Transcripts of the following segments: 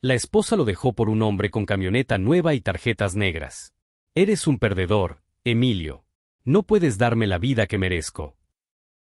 La esposa lo dejó por un hombre con camioneta nueva y tarjetas negras. Eres un perdedor, Emilio. No puedes darme la vida que merezco.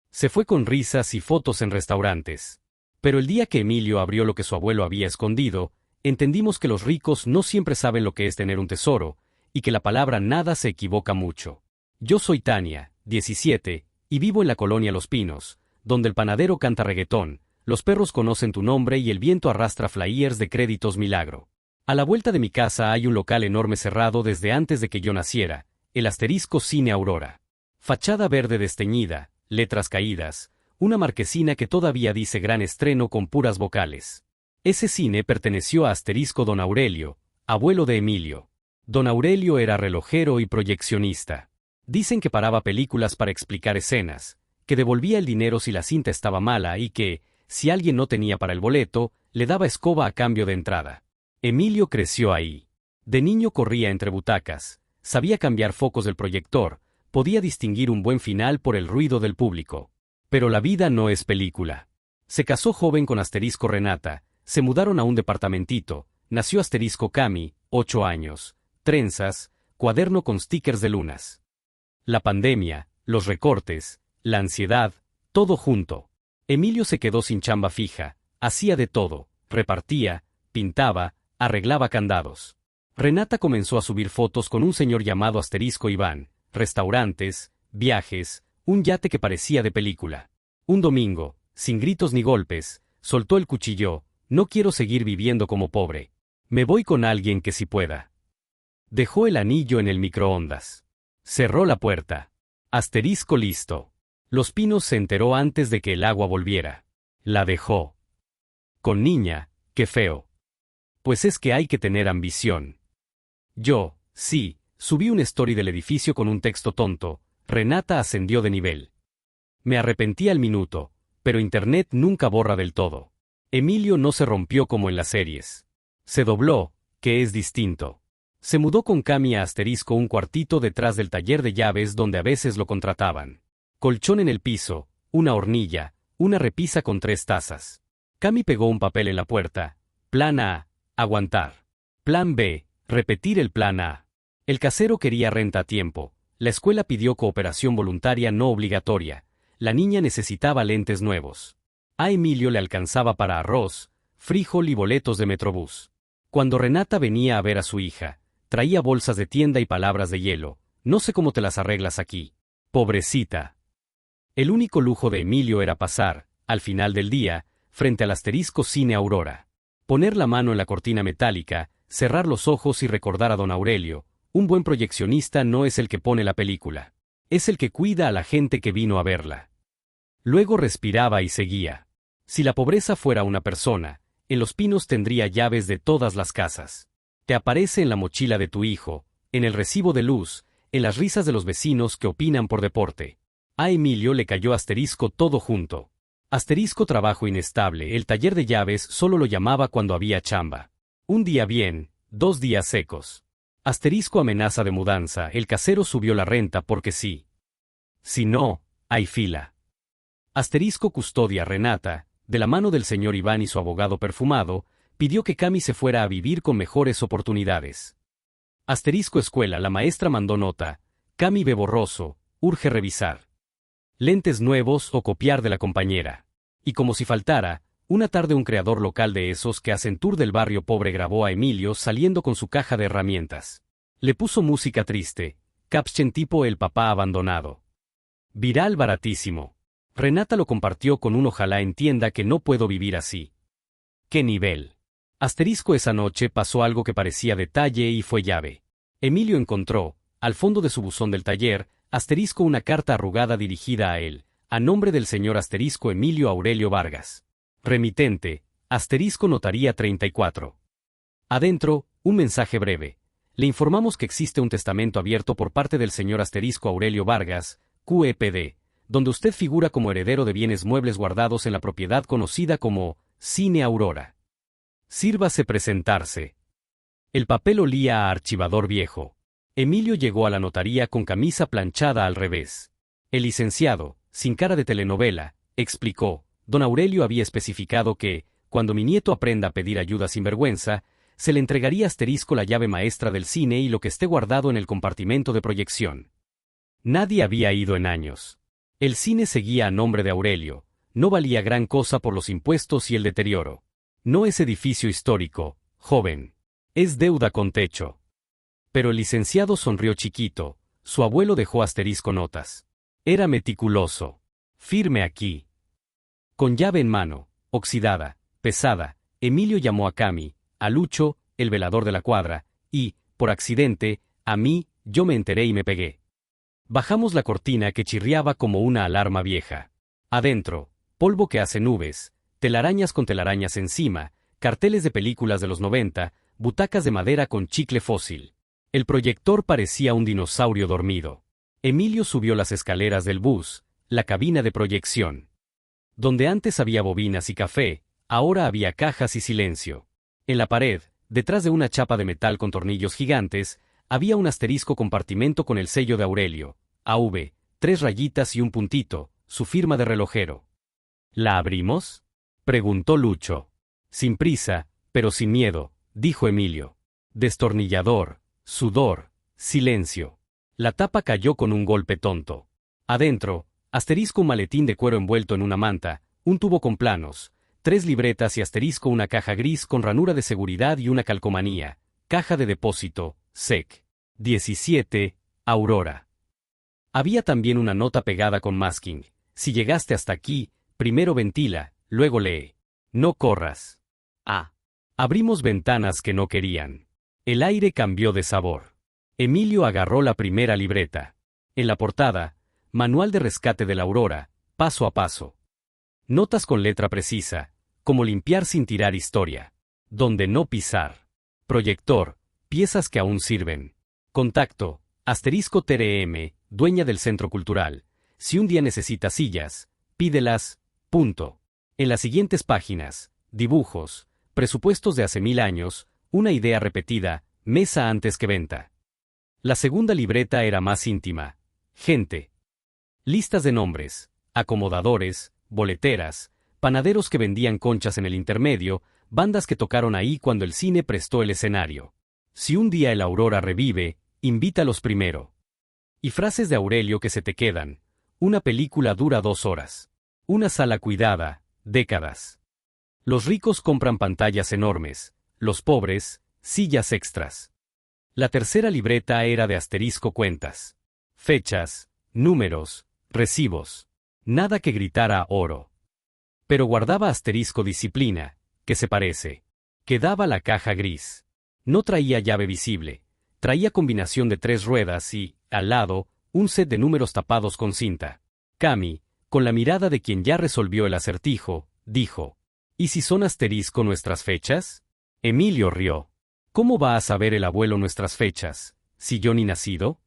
Se fue con risas y fotos en restaurantes. Pero el día que Emilio abrió lo que su abuelo había escondido, entendimos que los ricos no siempre saben lo que es tener un tesoro, y que la palabra nada se equivoca mucho. Yo soy Tania, 17, y vivo en la colonia Los Pinos, donde el panadero canta reggaetón, los perros conocen tu nombre y el viento arrastra flyers de créditos milagro. A la vuelta de mi casa hay un local enorme cerrado desde antes de que yo naciera, el asterisco Cine Aurora. Fachada verde desteñida, letras caídas, una marquesina que todavía dice gran estreno con puras vocales. Ese cine perteneció a Asterisco Don Aurelio, abuelo de Emilio. Don Aurelio era relojero y proyeccionista. Dicen que paraba películas para explicar escenas, que devolvía el dinero si la cinta estaba mala y que, si alguien no tenía para el boleto, le daba escoba a cambio de entrada. Emilio creció ahí. De niño corría entre butacas, sabía cambiar focos del proyector, podía distinguir un buen final por el ruido del público. Pero la vida no es película. Se casó joven con Asterisco Renata, se mudaron a un departamentito, nació Asterisco Cami, 8 años, trenzas, cuaderno con stickers de lunas. La pandemia, los recortes, la ansiedad, todo junto. Emilio se quedó sin chamba fija, hacía de todo, repartía, pintaba, arreglaba candados. Renata comenzó a subir fotos con un señor llamado Asterisco Iván, restaurantes, viajes, un yate que parecía de película. Un domingo, sin gritos ni golpes, soltó el cuchillo, no quiero seguir viviendo como pobre. Me voy con alguien que sí pueda. Dejó el anillo en el microondas. Cerró la puerta. Asterisco listo. Los Pinos se enteró antes de que el agua volviera. La dejó. Con niña, qué feo. Pues es que hay que tener ambición. Yo, sí, subí un story del edificio con un texto tonto. Renata ascendió de nivel. Me arrepentí al minuto, pero internet nunca borra del todo. Emilio no se rompió como en las series. Se dobló, que es distinto. Se mudó con Cami a Asterisco, un cuartito detrás del taller de llaves donde a veces lo contrataban. Colchón en el piso, una hornilla, una repisa con 3 tazas. Cami pegó un papel en la puerta. Plan A, aguantar. Plan B, repetir el plan A. El casero quería renta a tiempo. La escuela pidió cooperación voluntaria no obligatoria. La niña necesitaba lentes nuevos. A Emilio le alcanzaba para arroz, frijol y boletos de Metrobús. Cuando Renata venía a ver a su hija, traía bolsas de tienda y palabras de hielo. No sé cómo te las arreglas aquí. Pobrecita. El único lujo de Emilio era pasar, al final del día, frente al asterisco Cine Aurora. Poner la mano en la cortina metálica, cerrar los ojos y recordar a don Aurelio. Un buen proyeccionista no es el que pone la película. Es el que cuida a la gente que vino a verla. Luego respiraba y seguía. Si la pobreza fuera una persona, en Los Pinos tendría llaves de todas las casas. Te aparece en la mochila de tu hijo, en el recibo de luz, en las risas de los vecinos que opinan por deporte. A Emilio le cayó Asterisco todo junto. Asterisco trabajo inestable, el taller de llaves solo lo llamaba cuando había chamba. Un día bien, 2 días secos. Asterisco amenaza de mudanza, el casero subió la renta porque sí. Si no, hay fila. Asterisco custodia a Renata, de la mano del señor Iván y su abogado perfumado, pidió que Cami se fuera a vivir con mejores oportunidades. Asterisco escuela, la maestra mandó nota, Cami ve borroso, urge revisar. Lentes nuevos o copiar de la compañera. Y como si faltara, una tarde un creador local de esos que hacen tour del barrio pobre grabó a Emilio saliendo con su caja de herramientas. Le puso música triste, caption tipo el papá abandonado. Viral baratísimo. Renata lo compartió con un ojalá entienda que no puedo vivir así. ¡Qué nivel! Asterisco esa noche pasó algo que parecía detalle y fue llave. Emilio encontró, al fondo de su buzón del taller, Asterisco una carta arrugada dirigida a él, a nombre del señor Asterisco Emilio Aurelio Vargas. Remitente, Asterisco Notaría 34. Adentro, un mensaje breve. Le informamos que existe un testamento abierto por parte del señor Asterisco Aurelio Vargas, QEPD, donde usted figura como heredero de bienes muebles guardados en la propiedad conocida como Cine Aurora. Sírvase presentarse. El papel olía a archivador viejo. Emilio llegó a la notaría con camisa planchada al revés. El licenciado, sin cara de telenovela, explicó, don Aurelio había especificado que, cuando mi nieto aprenda a pedir ayuda sin vergüenza, se le entregaría a Asterisco la llave maestra del cine y lo que esté guardado en el compartimento de proyección. Nadie había ido en años. El cine seguía a nombre de Aurelio, no valía gran cosa por los impuestos y el deterioro. No es edificio histórico, joven. Es deuda con techo. Pero el licenciado sonrió chiquito, su abuelo dejó Asterisco notas. Era meticuloso. Firme aquí. Con llave en mano, oxidada, pesada, Emilio llamó a Cami, a Lucho, el velador de la cuadra, y, por accidente, a mí, yo me enteré y me pegué. Bajamos la cortina que chirriaba como una alarma vieja. Adentro, polvo que hace nubes, telarañas con telarañas encima, carteles de películas de los 90, butacas de madera con chicle fósil. El proyector parecía un dinosaurio dormido. Emilio subió las escaleras del bus, la cabina de proyección. Donde antes había bobinas y café, ahora había cajas y silencio. En la pared, detrás de una chapa de metal con tornillos gigantes, había un asterisco compartimento con el sello de Aurelio, AV, 3 rayitas y un puntito, su firma de relojero. ¿La abrimos?, preguntó Lucho. Sin prisa, pero sin miedo, dijo Emilio. Destornillador, sudor, silencio. La tapa cayó con un golpe tonto. Adentro, asterisco un maletín de cuero envuelto en una manta, un tubo con planos, 3 libretas y asterisco una caja gris con ranura de seguridad y una calcomanía, caja de depósito, SEC. 17, Aurora. Había también una nota pegada con masking. Si llegaste hasta aquí, primero ventila, luego lee. No corras. Abrimos ventanas que no querían. El aire cambió de sabor. Emilio agarró la primera libreta. En la portada, Manual de rescate de la Aurora, paso a paso. Notas con letra precisa, como limpiar sin tirar historia. Donde no pisar. Proyector, piezas que aún sirven. Contacto, asterisco TRM, dueña del Centro Cultural. Si un día necesitas sillas, pídelas, punto. En las siguientes páginas, dibujos, presupuestos de hace 1000 años, una idea repetida, mesa antes que venta. La segunda libreta era más íntima. Gente. Listas de nombres, acomodadores, boleteras, panaderos que vendían conchas en el intermedio, bandas que tocaron ahí cuando el cine prestó el escenario. Si un día el Aurora revive, invítalos primero. Y frases de Aurelio que se te quedan. Una película dura 2 horas. Una sala cuidada, décadas. Los ricos compran pantallas enormes, los pobres, sillas extras. La tercera libreta era de asterisco cuentas. Fechas, números, recibos. Nada que gritara oro. Pero guardaba asterisco disciplina, que se parece. Quedaba la caja gris. No traía llave visible. Traía combinación de 3 ruedas y, al lado, un set de números tapados con cinta. Cami, con la mirada de quien ya resolvió el acertijo, dijo: ¿Y si son asterisco nuestras fechas? Emilio rió. ¿Cómo va a saber el abuelo nuestras fechas, si yo ni nacido?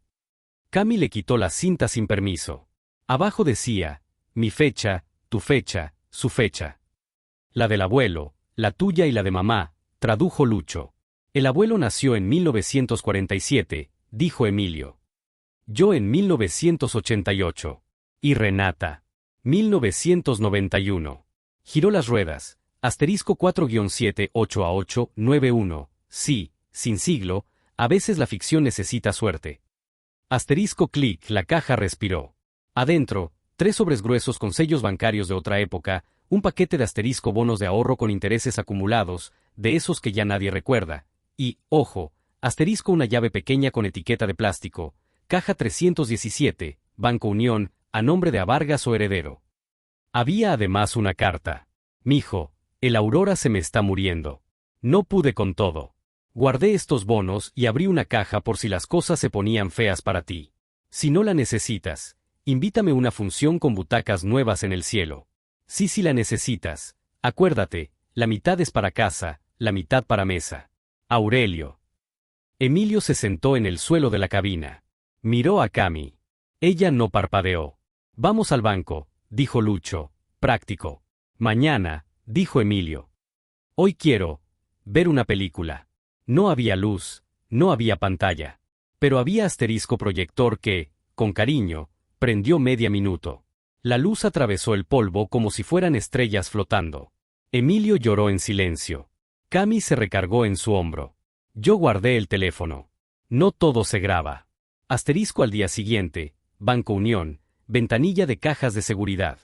Cami le quitó la cinta sin permiso. Abajo decía, mi fecha, tu fecha, su fecha. La del abuelo, la tuya y la de mamá, tradujo Lucho. El abuelo nació en 1947, dijo Emilio. Yo en 1988. Y Renata. 1991. Giró las ruedas. Asterisco 4-7 8 a 8 9 1. Sí, sin siglo, a veces la ficción necesita suerte. Asterisco clic, la caja respiró. Adentro, 3 sobres gruesos con sellos bancarios de otra época, un paquete de asterisco bonos de ahorro con intereses acumulados, de esos que ya nadie recuerda. Y, ojo, asterisco una llave pequeña con etiqueta de plástico, caja 317, Banco Unión, a nombre de Avargas o heredero. Había además una carta. Mijo, el Aurora se me está muriendo. No pude con todo. Guardé estos bonos y abrí una caja por si las cosas se ponían feas para ti. Si no la necesitas, invítame una función con butacas nuevas en el cielo. Si la necesitas, acuérdate, la mitad es para casa, la mitad para mesa. Aurelio. Emilio se sentó en el suelo de la cabina. Miró a Cami. Ella no parpadeó. Vamos al banco, dijo Lucho, práctico. Mañana, dijo Emilio. Hoy quiero ver una película. No había luz, no había pantalla. Pero había asterisco proyector que, con cariño, prendió media minuto. La luz atravesó el polvo como si fueran estrellas flotando. Emilio lloró en silencio. Cami se recargó en su hombro. Yo guardé el teléfono. No todo se graba. Asterisco al día siguiente, Banco Unión, ventanilla de cajas de seguridad.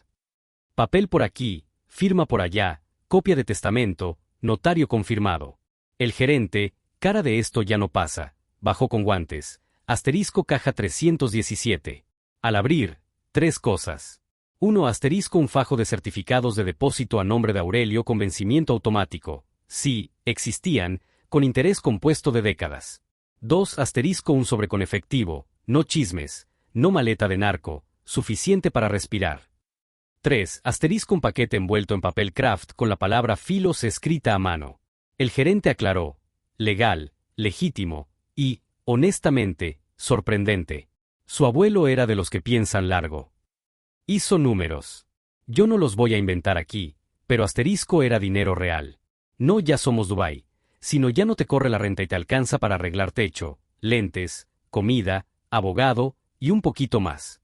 Papel por aquí, firma por allá, copia de testamento, notario confirmado. El gerente, cara de esto ya no pasa, bajó con guantes. Asterisco caja 317. Al abrir, 3 cosas. 1. Asterisco un fajo de certificados de depósito a nombre de Aurelio con vencimiento automático. Sí, existían, con interés compuesto de décadas. 2. Asterisco un sobre con efectivo, no chismes, no maleta de narco, suficiente para respirar. 3. Asterisco un paquete envuelto en papel craft con la palabra filos escrita a mano. El gerente aclaró, legal, legítimo, y, honestamente, sorprendente. Su abuelo era de los que piensan largo. Hizo números. Yo no los voy a inventar aquí, pero asterisco era dinero real. No ya somos Dubái, sino ya no te corre la renta y te alcanza para arreglar techo, lentes, comida, abogado, y un poquito más.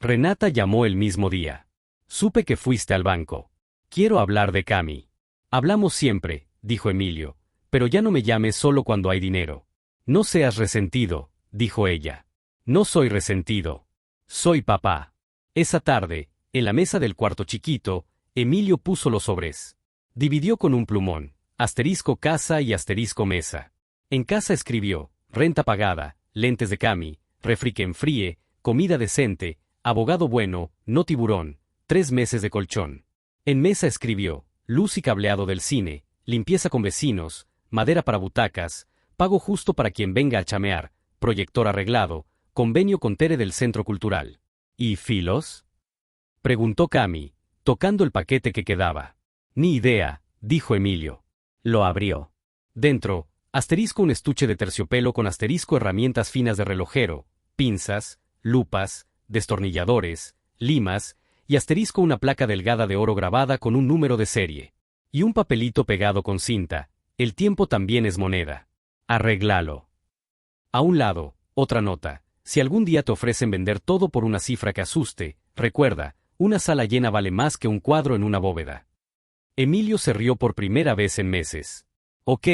Renata llamó el mismo día. Supe que fuiste al banco. Quiero hablar de Cami. Hablamos siempre, dijo Emilio, pero ya no me llames solo cuando hay dinero. No seas resentido, dijo ella. No soy resentido. Soy papá. Esa tarde, en la mesa del cuarto chiquito, Emilio puso los sobres. Dividió con un plumón, asterisco casa y asterisco mesa. En casa escribió, renta pagada, lentes de Cami, refri que enfríe, comida decente, abogado bueno, no tiburón, 3 meses de colchón. En mesa escribió, luz y cableado del cine, limpieza con vecinos, madera para butacas, pago justo para quien venga a chamear, proyector arreglado, convenio con Tere del Centro Cultural. ¿Y filos? Preguntó Cami, tocando el paquete que quedaba. Ni idea, dijo Emilio. Lo abrió. Dentro, asterisco un estuche de terciopelo con asterisco herramientas finas de relojero, pinzas, lupas, destornilladores, limas, y asterisco una placa delgada de oro grabada con un número de serie. Y un papelito pegado con cinta, el tiempo también es moneda. Arréglalo. A un lado, otra nota. Si algún día te ofrecen vender todo por una cifra que asuste, recuerda, una sala llena vale más que un cuadro en una bóveda. Emilio se rió por primera vez en meses. Ok,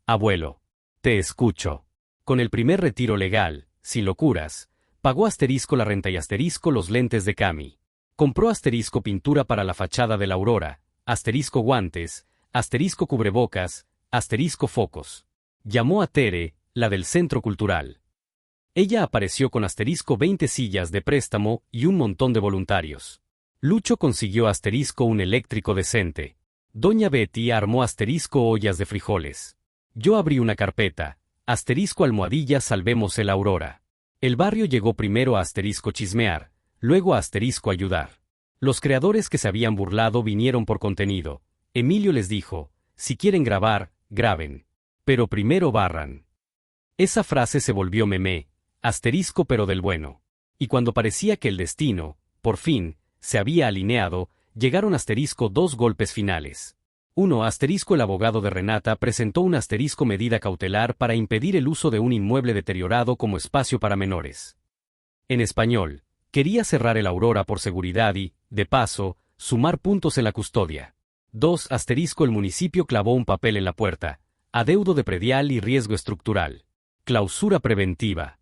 abuelo. Te escucho. Con el primer retiro legal, sin locuras, pagó asterisco la renta y asterisco los lentes de Cami. Compró asterisco pintura para la fachada de la Aurora, asterisco guantes, asterisco cubrebocas, asterisco focos. Llamó a Tere, la del Centro Cultural. Ella apareció con asterisco 20 sillas de préstamo y un montón de voluntarios. Lucho consiguió asterisco un eléctrico decente. Doña Betty armó asterisco ollas de frijoles. Yo abrí una carpeta, asterisco almohadilla salvemos el Aurora. El barrio llegó primero a asterisco chismear, luego a asterisco ayudar. Los creadores que se habían burlado vinieron por contenido. Emilio les dijo, si quieren grabar, graben. Pero primero barran. Esa frase se volvió meme, asterisco pero del bueno. Y cuando parecía que el destino, por fin, se había alineado, llegaron asterisco 2 golpes finales. 1. Asterisco el abogado de Renata presentó un asterisco medida cautelar para impedir el uso de un inmueble deteriorado como espacio para menores. En español, quería cerrar el Aurora por seguridad y, de paso, sumar puntos en la custodia. 2. Asterisco el municipio clavó un papel en la puerta, adeudo de predial y riesgo estructural. Clausura preventiva.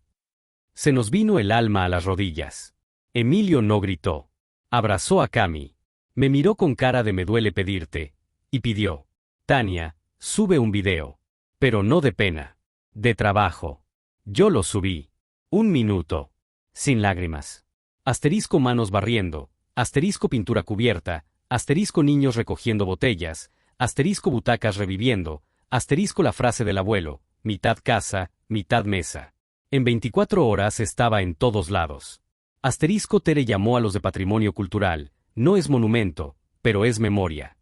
Se nos vino el alma a las rodillas. Emilio no gritó. Abrazó a Cami. Me miró con cara de me duele pedirte. Y pidió. Tania, sube un video. Pero no de pena. De trabajo. Yo lo subí. 1 minuto. Sin lágrimas. Asterisco manos barriendo. Asterisco pintura cubierta. Asterisco niños recogiendo botellas. Asterisco butacas reviviendo. Asterisco la frase del abuelo. Mitad casa, mitad mesa. En 24 horas estaba en todos lados. Asterisco Tere llamó a los de Patrimonio Cultural. No es monumento, pero es memoria.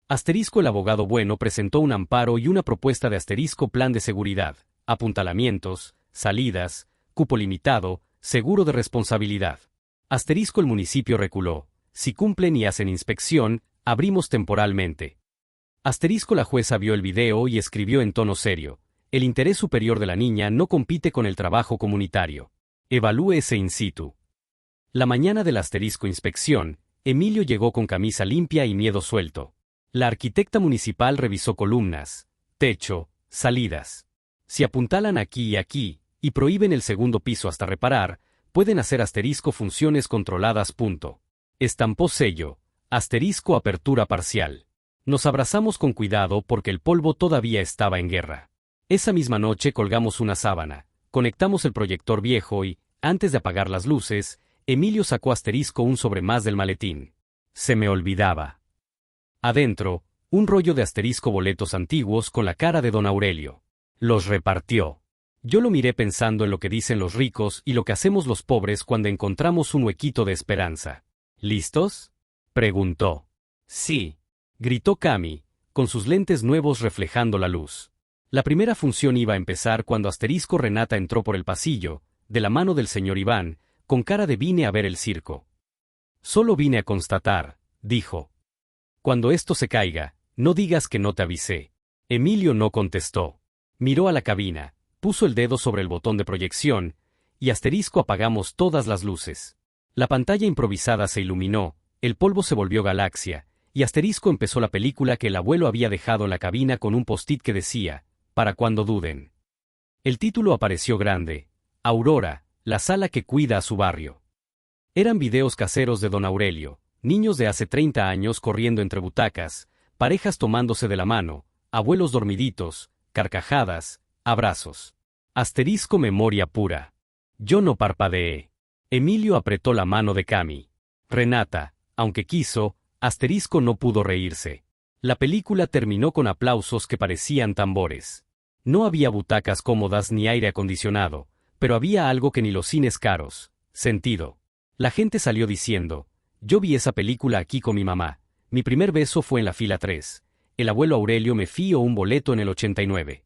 Asterisco el abogado bueno presentó un amparo y una propuesta de asterisco plan de seguridad, apuntalamientos, salidas, cupo limitado, seguro de responsabilidad. Asterisco el municipio reculó. Si cumplen y hacen inspección, abrimos temporalmente. Asterisco la jueza vio el video y escribió en tono serio. El interés superior de la niña no compite con el trabajo comunitario. Evalúese in situ. La mañana del asterisco inspección, Emilio llegó con camisa limpia y miedo suelto. La arquitecta municipal revisó columnas, techo, salidas. Si apuntalan aquí y aquí, y prohíben el segundo piso hasta reparar, pueden hacer asterisco funciones controladas. Estampó sello, asterisco apertura parcial. Nos abrazamos con cuidado porque el polvo todavía estaba en guerra. Esa misma noche colgamos una sábana, conectamos el proyector viejo y, antes de apagar las luces, Emilio sacó asterisco un sobre más del maletín. Se me olvidaba. Adentro, un rollo de asterisco boletos antiguos con la cara de don Aurelio. Los repartió. Yo lo miré pensando en lo que dicen los ricos y lo que hacemos los pobres cuando encontramos un huequito de esperanza. ¿Listos?, preguntó. Sí, gritó Cami, con sus lentes nuevos reflejando la luz. La primera función iba a empezar cuando asterisco Renata entró por el pasillo, de la mano del señor Iván, con cara de vine a ver el circo. Solo vine a constatar, dijo. Cuando esto se caiga, no digas que no te avisé. Emilio no contestó. Miró a la cabina, puso el dedo sobre el botón de proyección, y asterisco apagamos todas las luces. La pantalla improvisada se iluminó, el polvo se volvió galaxia, y asterisco empezó la película que el abuelo había dejado en la cabina con un post-it que decía, para cuando duden. El título apareció grande, Aurora, la sala que cuida a su barrio. Eran videos caseros de don Aurelio, niños de hace 30 años corriendo entre butacas, parejas tomándose de la mano, abuelos dormiditos, carcajadas, abrazos. Asterisco memoria pura. Yo no parpadeé. Emilio apretó la mano de Cami. Renata, aunque quiso, asterisco no pudo reírse. La película terminó con aplausos que parecían tambores. No había butacas cómodas ni aire acondicionado, pero había algo que ni los cines caros, sentido. La gente salió diciendo, yo vi esa película aquí con mi mamá, mi primer beso fue en la fila 3, el abuelo Aurelio me fió un boleto en el 89.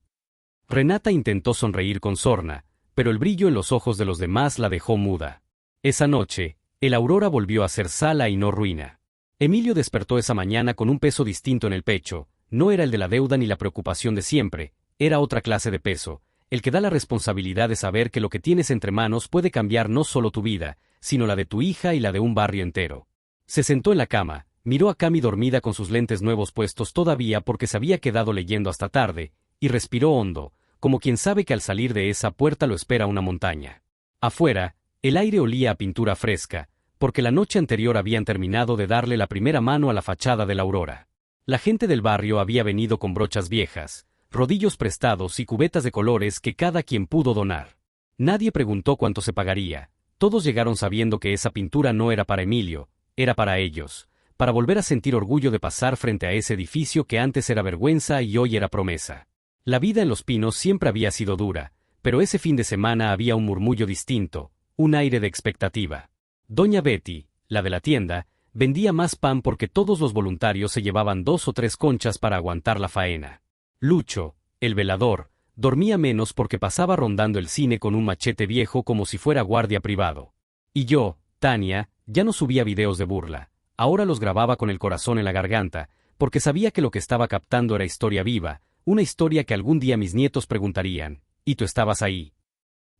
Renata intentó sonreír con sorna, pero el brillo en los ojos de los demás la dejó muda. Esa noche, el Aurora volvió a ser sala y no ruina. Emilio despertó esa mañana con un peso distinto en el pecho, no era el de la deuda ni la preocupación de siempre, era otra clase de peso, el que da la responsabilidad de saber que lo que tienes entre manos puede cambiar no solo tu vida, sino la de tu hija y la de un barrio entero. Se sentó en la cama, miró a Cami dormida con sus lentes nuevos puestos todavía porque se había quedado leyendo hasta tarde, y respiró hondo, como quien sabe que al salir de esa puerta lo espera una montaña. Afuera, el aire olía a pintura fresca, porque la noche anterior habían terminado de darle la primera mano a la fachada de la Aurora. La gente del barrio había venido con brochas viejas, rodillos prestados y cubetas de colores que cada quien pudo donar. Nadie preguntó cuánto se pagaría, todos llegaron sabiendo que esa pintura no era para Emilio, era para ellos, para volver a sentir orgullo de pasar frente a ese edificio que antes era vergüenza y hoy era promesa. La vida en Los Pinos siempre había sido dura, pero ese fin de semana había un murmullo distinto, un aire de expectativa. Doña Betty, la de la tienda, vendía más pan porque todos los voluntarios se llevaban 2 o 3 conchas para aguantar la faena. Lucho, el velador, dormía menos porque pasaba rondando el cine con un machete viejo como si fuera guardia privado. Y yo, Tania, ya no subía videos de burla, ahora los grababa con el corazón en la garganta, porque sabía que lo que estaba captando era historia viva, una historia que algún día mis nietos preguntarían, ¿y tú estabas ahí?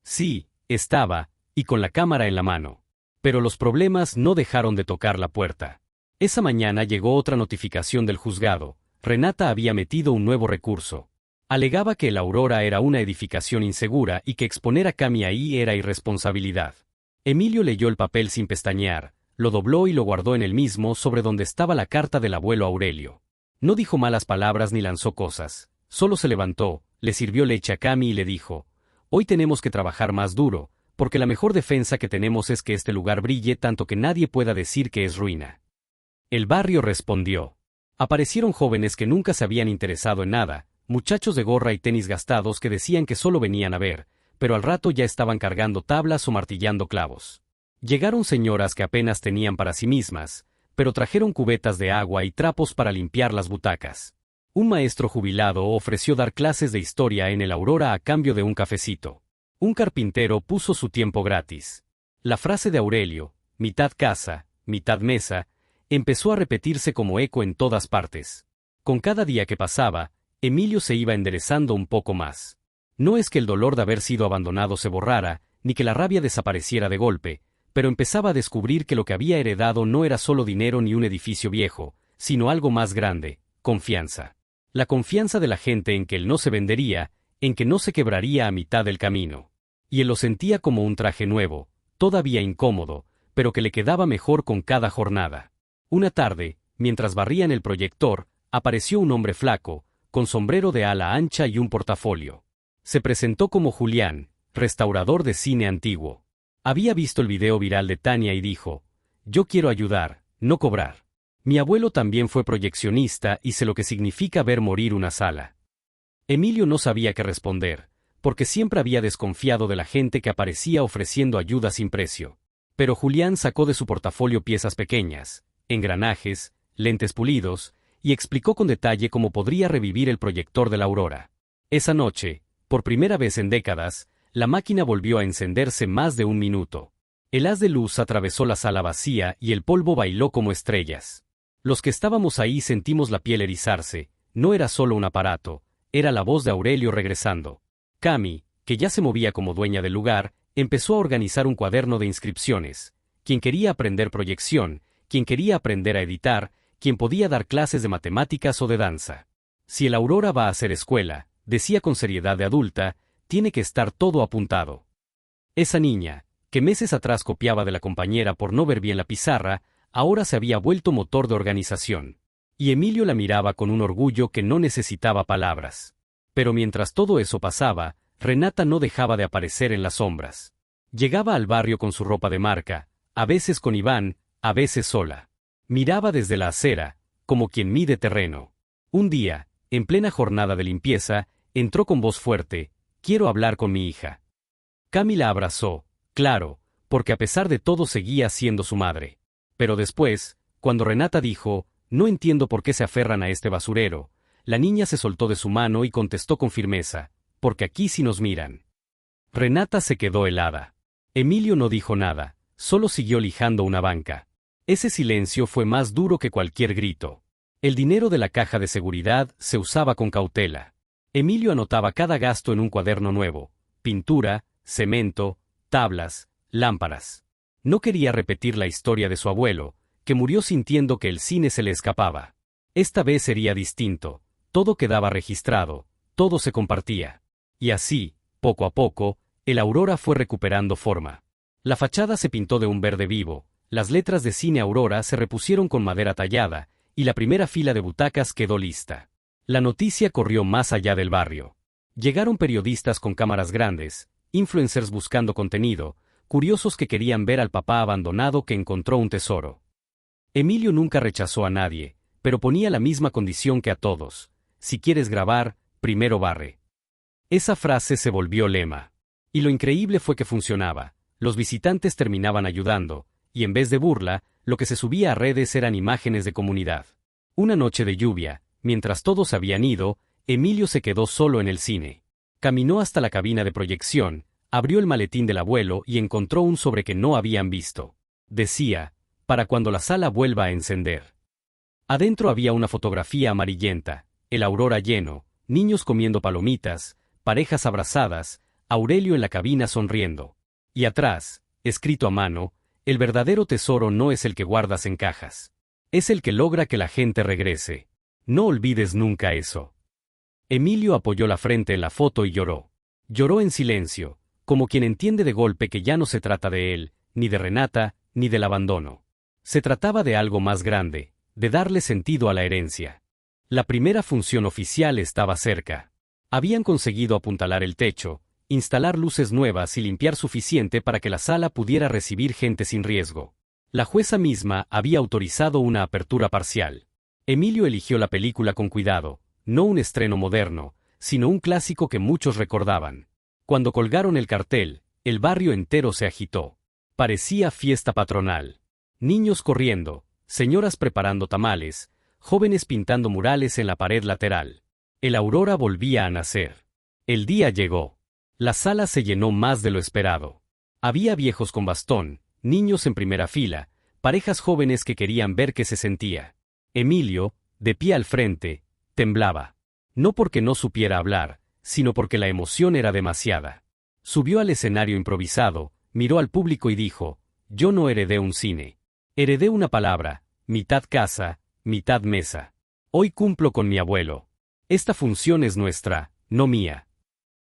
Sí, estaba, y con la cámara en la mano. Pero los problemas no dejaron de tocar la puerta. Esa mañana llegó otra notificación del juzgado. Renata había metido un nuevo recurso. Alegaba que el Aurora era una edificación insegura y que exponer a Cami ahí era irresponsabilidad. Emilio leyó el papel sin pestañear, lo dobló y lo guardó en el mismo sobre donde estaba la carta del abuelo Aurelio. No dijo malas palabras ni lanzó cosas, solo se levantó, le sirvió leche a Cami y le dijo, hoy tenemos que trabajar más duro, porque la mejor defensa que tenemos es que este lugar brille tanto que nadie pueda decir que es ruina. El barrio respondió. Aparecieron jóvenes que nunca se habían interesado en nada, muchachos de gorra y tenis gastados que decían que solo venían a ver, pero al rato ya estaban cargando tablas o martillando clavos. Llegaron señoras que apenas tenían para sí mismas, pero trajeron cubetas de agua y trapos para limpiar las butacas. Un maestro jubilado ofreció dar clases de historia en el Aurora a cambio de un cafecito. Un carpintero puso su tiempo gratis. La frase de Aurelio, mitad casa, mitad mesa, empezó a repetirse como eco en todas partes. Con cada día que pasaba, Emilio se iba enderezando un poco más. No es que el dolor de haber sido abandonado se borrara, ni que la rabia desapareciera de golpe, pero empezaba a descubrir que lo que había heredado no era solo dinero ni un edificio viejo, sino algo más grande, confianza. La confianza de la gente en que él no se vendería, en que no se quebraría a mitad del camino. Y él lo sentía como un traje nuevo, todavía incómodo, pero que le quedaba mejor con cada jornada. Una tarde, mientras barrían el proyector, apareció un hombre flaco, con sombrero de ala ancha y un portafolio. Se presentó como Julián, restaurador de cine antiguo. Había visto el video viral de Tania y dijo: «Yo quiero ayudar, no cobrar. Mi abuelo también fue proyeccionista y sé lo que significa ver morir una sala». Emilio no sabía qué responder, porque siempre había desconfiado de la gente que aparecía ofreciendo ayuda sin precio. Pero Julián sacó de su portafolio piezas pequeñas, engranajes, lentes pulidos, y explicó con detalle cómo podría revivir el proyector de la Aurora. Esa noche, por primera vez en décadas, la máquina volvió a encenderse más de un minuto. El haz de luz atravesó la sala vacía y el polvo bailó como estrellas. Los que estábamos ahí sentimos la piel erizarse. No era solo un aparato, era la voz de Aurelio regresando. Cami, que ya se movía como dueña del lugar, empezó a organizar un cuaderno de inscripciones. Quien quería aprender proyección, quien quería aprender a editar, quien podía dar clases de matemáticas o de danza. Si el Aurora va a hacer escuela, decía con seriedad de adulta, tiene que estar todo apuntado. Esa niña, que meses atrás copiaba de la compañera por no ver bien la pizarra, ahora se había vuelto motor de organización. Y Emilio la miraba con un orgullo que no necesitaba palabras. Pero mientras todo eso pasaba, Renata no dejaba de aparecer en las sombras. Llegaba al barrio con su ropa de marca, a veces con Iván, a veces sola. Miraba desde la acera, como quien mide terreno. Un día, en plena jornada de limpieza, entró con voz fuerte: «Quiero hablar con mi hija». Cami la abrazó, claro, porque a pesar de todo seguía siendo su madre. Pero después, cuando Renata dijo: «No entiendo por qué se aferran a este basurero», la niña se soltó de su mano y contestó con firmeza: «Porque aquí sí nos miran». Renata se quedó helada. Emilio no dijo nada, solo siguió lijando una banca. Ese silencio fue más duro que cualquier grito. El dinero de la caja de seguridad se usaba con cautela. Emilio anotaba cada gasto en un cuaderno nuevo: pintura, cemento, tablas, lámparas. No quería repetir la historia de su abuelo, que murió sintiendo que el cine se le escapaba. Esta vez sería distinto, todo quedaba registrado, todo se compartía. Y así, poco a poco, el Aurora fue recuperando forma. La fachada se pintó de un verde vivo, las letras de Cine Aurora se repusieron con madera tallada, y la primera fila de butacas quedó lista. La noticia corrió más allá del barrio. Llegaron periodistas con cámaras grandes, influencers buscando contenido, curiosos que querían ver al papá abandonado que encontró un tesoro. Emilio nunca rechazó a nadie, pero ponía la misma condición que a todos: si quieres grabar, primero barre. Esa frase se volvió lema. Y lo increíble fue que funcionaba. Los visitantes terminaban ayudando, y en vez de burla, lo que se subía a redes eran imágenes de comunidad. Una noche de lluvia, mientras todos habían ido, Emilio se quedó solo en el cine. Caminó hasta la cabina de proyección, abrió el maletín del abuelo y encontró un sobre que no habían visto. Decía: «Para cuando la sala vuelva a encender». Adentro había una fotografía amarillenta, el Aurora lleno, niños comiendo palomitas, parejas abrazadas, Aurelio en la cabina sonriendo. Y atrás, escrito a mano: «El verdadero tesoro no es el que guardas en cajas. Es el que logra que la gente regrese. No olvides nunca eso». Emilio apoyó la frente en la foto y lloró. Lloró en silencio, como quien entiende de golpe que ya no se trata de él, ni de Renata, ni del abandono. Se trataba de algo más grande, de darle sentido a la herencia. La primera función oficial estaba cerca. Habían conseguido apuntalar el techo, instalar luces nuevas y limpiar suficiente para que la sala pudiera recibir gente sin riesgo. La jueza misma había autorizado una apertura parcial. Emilio eligió la película con cuidado, no un estreno moderno, sino un clásico que muchos recordaban. Cuando colgaron el cartel, el barrio entero se agitó. Parecía fiesta patronal. Niños corriendo, señoras preparando tamales, jóvenes pintando murales en la pared lateral. El Aurora volvía a nacer. El día llegó. La sala se llenó más de lo esperado. Había viejos con bastón, niños en primera fila, parejas jóvenes que querían ver qué se sentía. Emilio, de pie al frente, temblaba. No porque no supiera hablar, sino porque la emoción era demasiada. Subió al escenario improvisado, miró al público y dijo: «Yo no heredé un cine. Heredé una palabra, mitad casa, mitad mesa». Hoy cumplo con mi abuelo. Esta función es nuestra, no mía.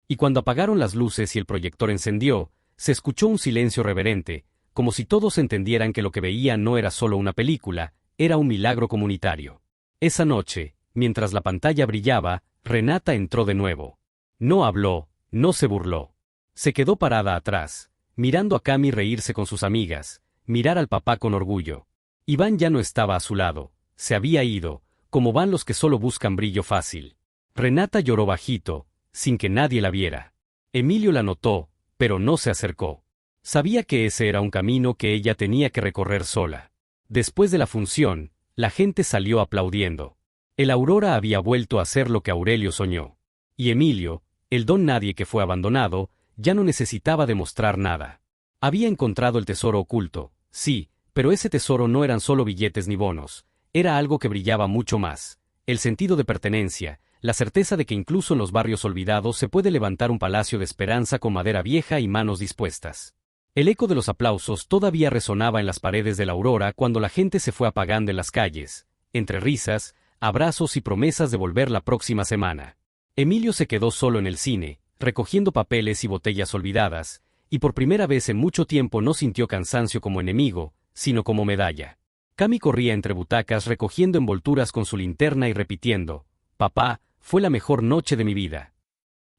Y cuando apagaron las luces y el proyector encendió, se escuchó un silencio reverente, como si todos entendieran que lo que veían no era solo una película, era un milagro comunitario. Esa noche, mientras la pantalla brillaba, Renata entró de nuevo. No habló, no se burló. Se quedó parada atrás, mirando a Cami reírse con sus amigas, mirar al papá con orgullo. Iván ya no estaba a su lado, se había ido, como van los que solo buscan brillo fácil. Renata lloró bajito, sin que nadie la viera. Emilio la notó, pero no se acercó. Sabía que ese era un camino que ella tenía que recorrer sola. Después de la función, la gente salió aplaudiendo. El Aurora había vuelto a ser lo que Aurelio soñó. Y Emilio, el don nadie que fue abandonado, ya no necesitaba demostrar nada. Había encontrado el tesoro oculto, sí, pero ese tesoro no eran solo billetes ni bonos, era algo que brillaba mucho más. El sentido de pertenencia, la certeza de que incluso en los barrios olvidados se puede levantar un palacio de esperanza con madera vieja y manos dispuestas. El eco de los aplausos todavía resonaba en las paredes de la Aurora cuando la gente se fue apagando en las calles, entre risas, abrazos y promesas de volver la próxima semana. Emilio se quedó solo en el cine, recogiendo papeles y botellas olvidadas, y por primera vez en mucho tiempo no sintió cansancio como enemigo, sino como medalla. Cami corría entre butacas recogiendo envolturas con su linterna y repitiendo, «Papá, fue la mejor noche de mi vida».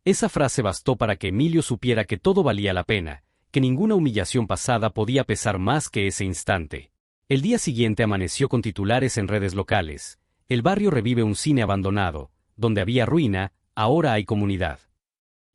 Esa frase bastó para que Emilio supiera que todo valía la pena, que ninguna humillación pasada podía pesar más que ese instante. El día siguiente amaneció con titulares en redes locales. El barrio revive un cine abandonado, donde había ruina, ahora hay comunidad.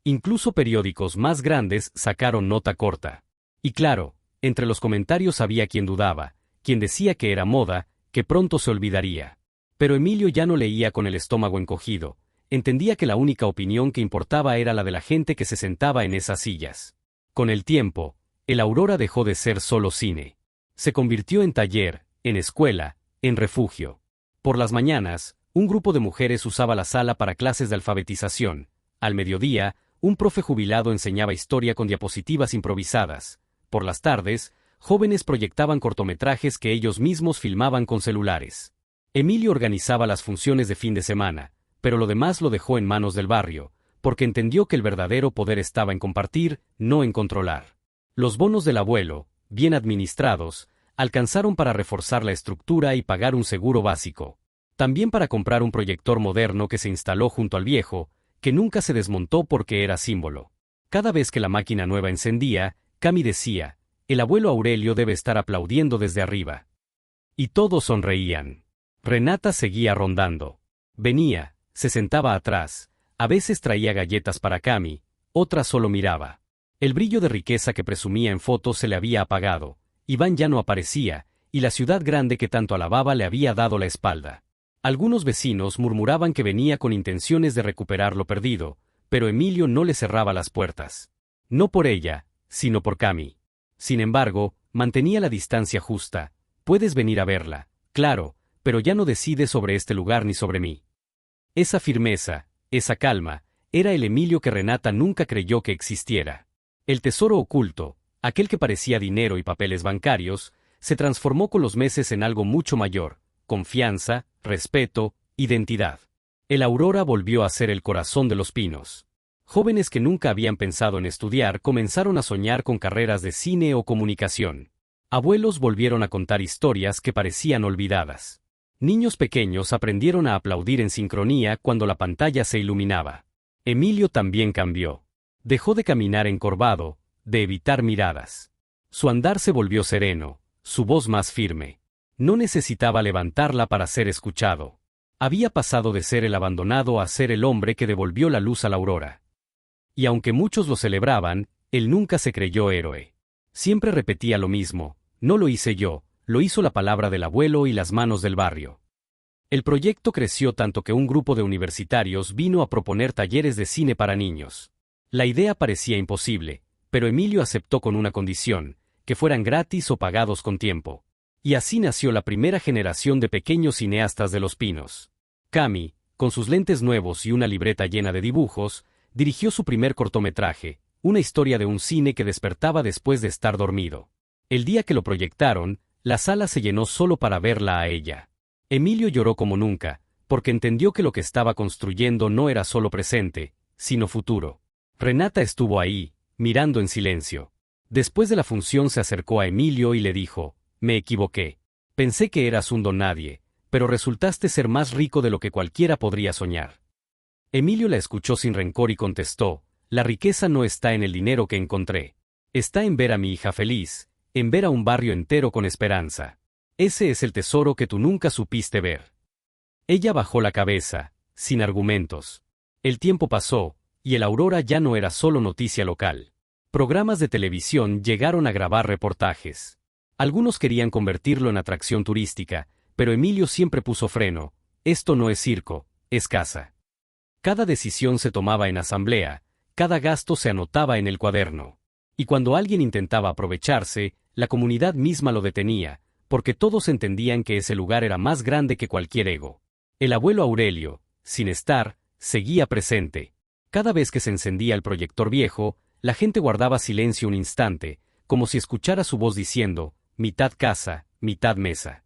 Incluso periódicos más grandes sacaron nota corta. Y claro, entre los comentarios había quien dudaba, quien decía que era moda, que pronto se olvidaría. Pero Emilio ya no leía con el estómago encogido, entendía que la única opinión que importaba era la de la gente que se sentaba en esas sillas. Con el tiempo, el Aurora dejó de ser solo cine. Se convirtió en taller, en escuela, en refugio. Por las mañanas, un grupo de mujeres usaba la sala para clases de alfabetización. Al mediodía, un profe jubilado enseñaba historia con diapositivas improvisadas. Por las tardes, jóvenes proyectaban cortometrajes que ellos mismos filmaban con celulares. Emilio organizaba las funciones de fin de semana, pero lo demás lo dejó en manos del barrio, porque entendió que el verdadero poder estaba en compartir, no en controlar. Los bonos del abuelo, bien administrados, alcanzaron para reforzar la estructura y pagar un seguro básico. También para comprar un proyector moderno que se instaló junto al viejo, que nunca se desmontó porque era símbolo. Cada vez que la máquina nueva encendía, Cami decía, el abuelo Aurelio debe estar aplaudiendo desde arriba. Y todos sonreían. Renata seguía rondando. Venía, se sentaba atrás, a veces traía galletas para Cami, otras solo miraba. El brillo de riqueza que presumía en fotos se le había apagado, Iván ya no aparecía, y la ciudad grande que tanto alababa le había dado la espalda. Algunos vecinos murmuraban que venía con intenciones de recuperar lo perdido, pero Emilio no le cerraba las puertas. No por ella, sino por Cami. Sin embargo, mantenía la distancia justa. Puedes venir a verla, claro, pero ya no decides sobre este lugar ni sobre mí. Esa firmeza, esa calma, era el Emilio que Renata nunca creyó que existiera. El tesoro oculto, aquel que parecía dinero y papeles bancarios, se transformó con los meses en algo mucho mayor: confianza, respeto, identidad. El Aurora volvió a ser el corazón de los Pinos. Jóvenes que nunca habían pensado en estudiar comenzaron a soñar con carreras de cine o comunicación. Abuelos volvieron a contar historias que parecían olvidadas. Niños pequeños aprendieron a aplaudir en sincronía cuando la pantalla se iluminaba. Emilio también cambió. Dejó de caminar encorvado, de evitar miradas. Su andar se volvió sereno, su voz más firme. No necesitaba levantarla para ser escuchado. Había pasado de ser el abandonado a ser el hombre que devolvió la luz a la aurora. Y aunque muchos lo celebraban, él nunca se creyó héroe. Siempre repetía lo mismo: no lo hice yo, lo hizo la palabra del abuelo y las manos del barrio. El proyecto creció tanto que un grupo de universitarios vino a proponer talleres de cine para niños. La idea parecía imposible, pero Emilio aceptó con una condición: que fueran gratis o pagados con tiempo. Y así nació la primera generación de pequeños cineastas de Los Pinos. Cami, con sus lentes nuevos y una libreta llena de dibujos, dirigió su primer cortometraje, una historia de un cine que despertaba después de estar dormido. El día que lo proyectaron, la sala se llenó solo para verla a ella. Emilio lloró como nunca, porque entendió que lo que estaba construyendo no era solo presente, sino futuro. Renata estuvo ahí, mirando en silencio. Después de la función se acercó a Emilio y le dijo: «Me equivoqué. Pensé que eras un don nadie, pero resultaste ser más rico de lo que cualquiera podría soñar». Emilio la escuchó sin rencor y contestó: «La riqueza no está en el dinero que encontré. Está en ver a mi hija feliz, en ver a un barrio entero con esperanza. Ese es el tesoro que tú nunca supiste ver». Ella bajó la cabeza, sin argumentos. El tiempo pasó, y el Aurora ya no era solo noticia local. Programas de televisión llegaron a grabar reportajes. Algunos querían convertirlo en atracción turística, pero Emilio siempre puso freno: «Esto no es circo, es casa». Cada decisión se tomaba en asamblea, cada gasto se anotaba en el cuaderno. Y cuando alguien intentaba aprovecharse, la comunidad misma lo detenía, porque todos entendían que ese lugar era más grande que cualquier ego. El abuelo Aurelio, sin estar, seguía presente. Cada vez que se encendía el proyector viejo, la gente guardaba silencio un instante, como si escuchara su voz diciendo: «Mitad casa, mitad mesa».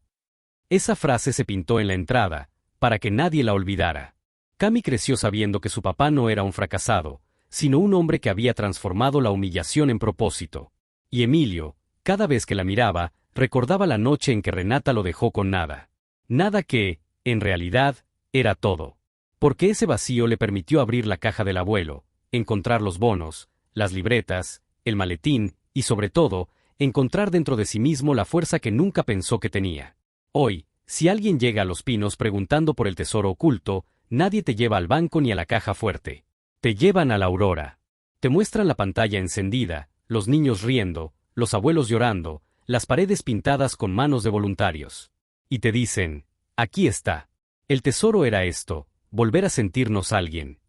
Esa frase se pintó en la entrada, para que nadie la olvidara. Cami creció sabiendo que su papá no era un fracasado, sino un hombre que había transformado la humillación en propósito. Y Emilio, cada vez que la miraba, recordaba la noche en que Renata lo dejó con nada. Nada que, en realidad, era todo. Porque ese vacío le permitió abrir la caja del abuelo, encontrar los bonos, las libretas, el maletín, y sobre todo, encontrar dentro de sí mismo la fuerza que nunca pensó que tenía. Hoy, si alguien llega a Los Pinos preguntando por el tesoro oculto, nadie te lleva al banco ni a la caja fuerte. Te llevan a la Aurora. Te muestran la pantalla encendida, los niños riendo, los abuelos llorando, las paredes pintadas con manos de voluntarios. Y te dicen: «Aquí está». El tesoro era esto: volver a sentirnos alguien.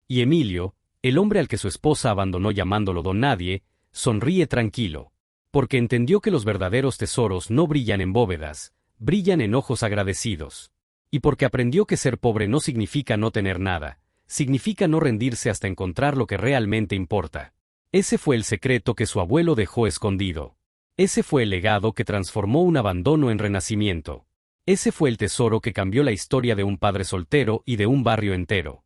Y Emilio, el hombre al que su esposa abandonó llamándolo don nadie, sonríe tranquilo. Porque entendió que los verdaderos tesoros no brillan en bóvedas, brillan en ojos agradecidos. Y porque aprendió que ser pobre no significa no tener nada, significa no rendirse hasta encontrar lo que realmente importa. Ese fue el secreto que su abuelo dejó escondido. Ese fue el legado que transformó un abandono en renacimiento. Ese fue el tesoro que cambió la historia de un padre soltero y de un barrio entero.